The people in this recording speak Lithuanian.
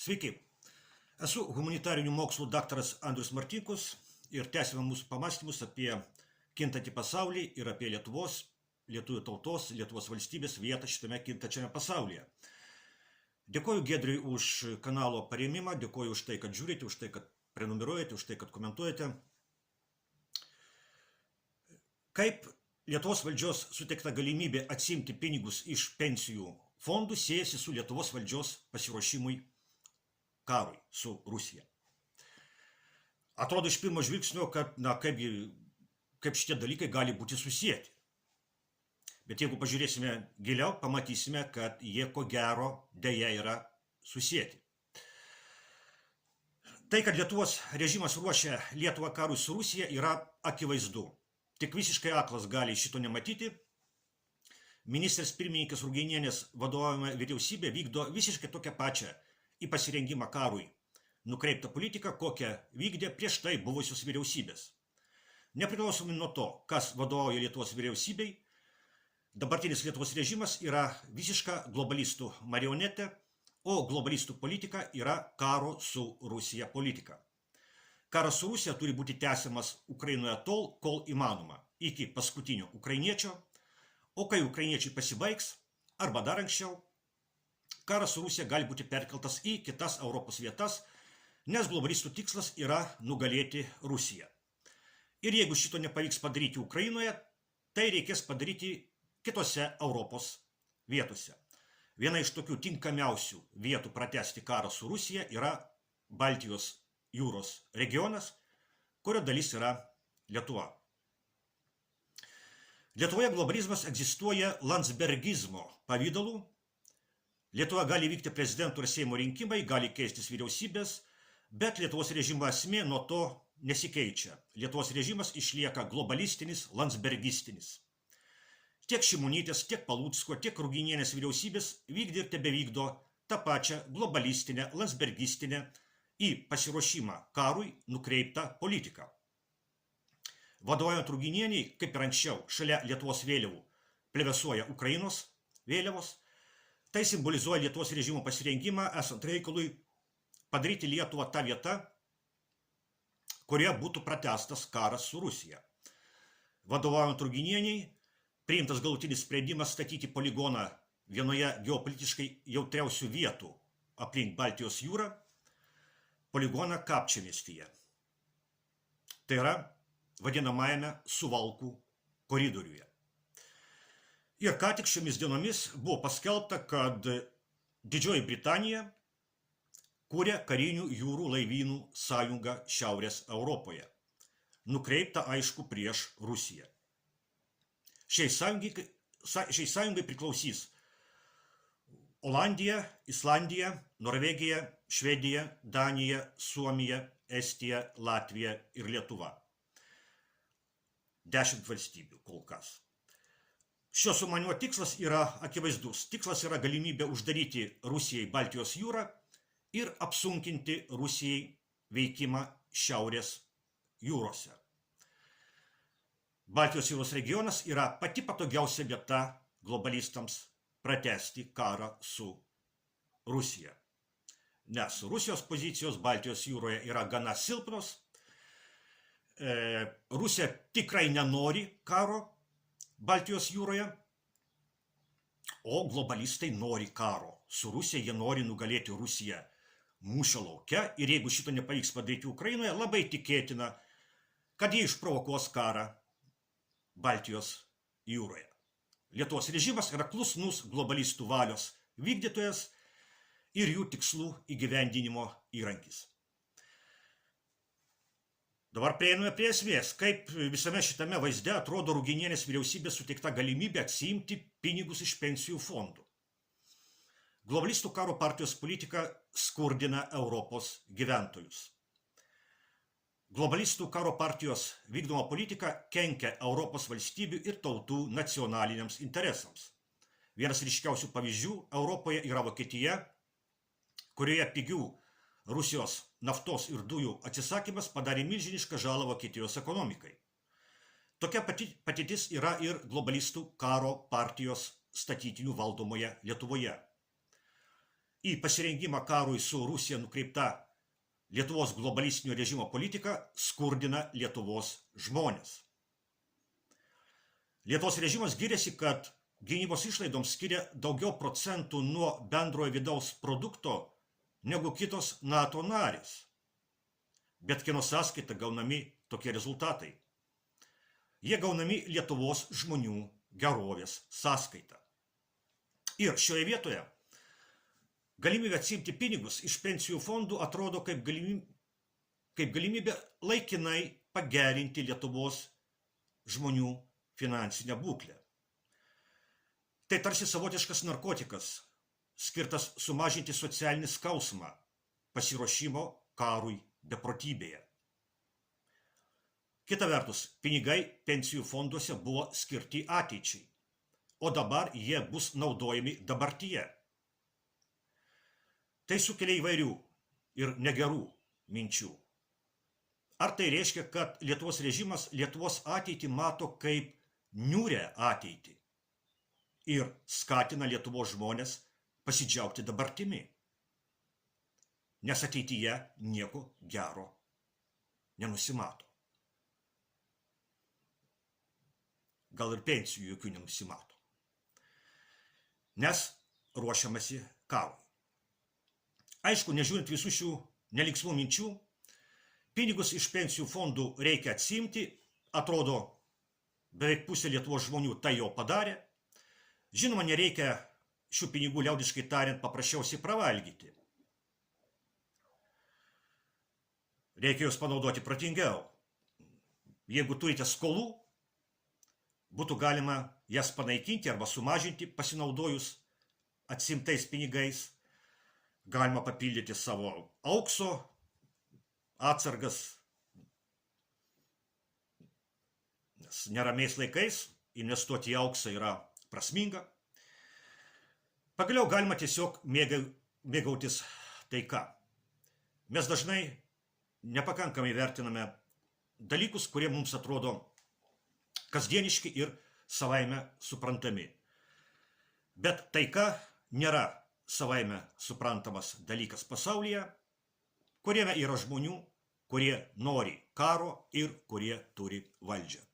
Sveiki, esu humanitarinių mokslų daktaras Andrius Martinkus ir tęsime mūsų pamastymus apie kintantį pasaulį ir apie lietuvių tautos, Lietuvos valstybės vietą šitame kintančiame pasaulyje. Dėkoju Giedriui už kanalo parėmimą, dėkoju už tai, kad žiūrite, už tai, kad prenumeruojate, už tai, kad komentuojate. Kaip Lietuvos valdžios suteikta galimybė atsiimti pinigus iš pensijų fondų siejasi su Lietuvos valdžios pasiruošimui karui su Rusija. Atrodo iš pirmo žvilgsnio, kad kaip šitie dalykai gali būti susijęti. Bet jeigu pažiūrėsime giliau, pamatysime, kad jie ko gero deja yra susijęti. Tai, kad Lietuvos režimas ruošia Lietuvą karui su Rusija, yra akivaizdu. Tik visiškai aklas gali šito nematyti. Ministrės pirmininkės Ruginienės vadovaujama vyriausybė vykdo visiškai tokią pačią į pasirengimą karui nukreiptą politiką, kokią vykdė prieš tai buvusios vyriausybės. Nepriklausomai nuo to, kas vadovauja Lietuvos vyriausybei, dabartinis Lietuvos režimas yra visiška globalistų marionetė, o globalistų politika yra karo su Rusija politika. Karas su Rusija turi būti tęsiamas Ukrainoje tol, kol įmanoma, iki paskutinio ukrainiečio, o kai ukrainiečiai pasibaigs, arba dar anksčiau, karas su Rusija gali būti perkeltas į kitas Europos vietas, nes globalistų tikslas yra nugalėti Rusiją. Ir jeigu šito nepavyks padaryti Ukrainoje, tai reikės padaryti kitose Europos vietose. Viena iš tokių tinkamiausių vietų pratęsti karą su Rusija yra Baltijos jūros regionas, kurio dalis yra Lietuva. Lietuvoje globalizmas egzistuoja landsbergizmo pavidalu. Lietuva gali vykti prezidentų ir Seimo rinkimai, gali keistis vyriausybės, bet Lietuvos režimo esmė nuo to nesikeičia. Lietuvos režimas išlieka globalistinis, landsbergistinis. Tiek Šimonytės, tiek Palucko, tiek Ruginienės vyriausybės vykdė ir tebevykdo tą pačią globalistinę, landsbergistinę į pasiruošimą karui nukreiptą politiką. Vadovaujant Ruginieniai, kaip ir anksčiau, šalia Lietuvos vėliavų plevėsuoja Ukrainos vėliavos. Tai simbolizuoja Lietuvos režimo pasirengimą, esant reikalui padaryti Lietuvą tą vietą, kurioje būtų pratęstas karas su Rusija. Vadovaujant Ruginieniai, priimtas galutinis sprendimas statyti poligoną vienoje geopolitiškai jautriausių vietų aplink Baltijos jūrą, poligoną Kapčiamiestyje. Tai yra vadinamajame Suvalkų koridoriuje. Ir ką tik šiomis dienomis buvo paskelbta, kad Didžioji Britanija kūrė karinių jūrų laivynų sąjungą Šiaurės Europoje, nukreipta aišku prieš Rusiją. Šiai sąjungai priklausys Olandija, Islandija, Norvegija, Švedija, Danija, Suomija, Estija, Latvija ir Lietuva. 10 valstybių kol kas. Šio sumanimo tikslas yra akivaizdus. Tikslas yra galimybė uždaryti Rusijai Baltijos jūrą ir apsunkinti Rusijai veikimą Šiaurės jūrose. Baltijos jūros regionas yra pati patogiausia vieta globalistams pratęsti karą su Rusija. Nes Rusijos pozicijos Baltijos jūroje yra gana silpnos. Rusija tikrai nenori karo Baltijos jūroje, o globalistai nori karo. Su Rusija jie nori nugalėti Rusiją mūšio lauke ir jeigu šito nepavyks padaryti Ukrainoje, labai tikėtina, kad jie išprovokuos karą Baltijos jūroje. Lietuvos režimas yra klusnus globalistų valios vykdytojas ir jų tikslų įgyvendinimo įrankis. Dabar prieiname prie esmės, kaip visame šitame vaizde atrodo Ruginienės vyriausybės suteikta galimybė atsiimti pinigus iš pensijų fondų. Globalistų karo partijos politika skurdina Europos gyventojus. Globalistų karo partijos vykdoma politika kenkia Europos valstybių ir tautų nacionaliniams interesams. Vienas ryškiausių pavyzdžių Europoje yra Vokietija, kurioje pigių Rusijos naftos ir dujų atsisakymas padarė milžinišką žalą Vokietijos ekonomikai. Tokia patirtis yra ir globalistų karo partijos statytinių valdomoje Lietuvoje. į pasirengimą karui su Rusija nukreipta Lietuvos globalistinio režimo politika skurdina Lietuvos žmonės. Lietuvos režimas giriasi, kad gynybos išlaidoms skiria daugiau procentų nuo bendrojo vidaus produkto negu kitos NATO narės. Bet kieno sąskaita gaunami tokie rezultatai? Jie gaunami Lietuvos žmonių gerovės sąskaita. Ir šioje vietoje galimybė atsiimti pinigus iš pensijų fondų atrodo kaip galimybė laikinai pagerinti Lietuvos žmonių finansinę būklę. Tai tarsi savotiškas narkotikas, skirtas sumažinti socialinį skausmą, pasiruošimo karui beprotybėje. Kita vertus, pinigai pensijų fonduose buvo skirti ateičiai, o dabar jie bus naudojami dabartyje. Tai sukelia įvairių ir negerų minčių. Ar tai reiškia, kad Lietuvos režimas Lietuvos ateitį mato kaip niūrią ateitį ir skatina Lietuvos žmonės pasidžiaugti dabartimi, nes ateityje nieko gero nenusimato. Gal ir pensijų jokių nenusimato, nes ruošiamasi karui. Aišku, nežiūrint visų šių nelinksmų minčių, pinigus iš pensijų fondų reikia atsiimti, atrodo, beveik pusė Lietuvos žmonių tai jau padarė. Žinoma, nereikia šių pinigų liaudiškai tariant paprasčiausiai pravalgyti. Reikia juos panaudoti protingiau. Jeigu turite skolų, būtų galima jas panaikinti arba sumažinti pasinaudojus atsimtais pinigais. Galima papildyti savo aukso atsargas, nes neramiais laikais investuoti į auksą yra prasminga. Pagaliau galima tiesiog mėgautis taika. Mes dažnai nepakankamai vertiname dalykus, kurie mums atrodo kasdieniški ir savaime suprantami. Bet taika nėra savaime suprantamas dalykas pasaulyje, kuriame yra žmonių, kurie nori karo ir kurie turi valdžią.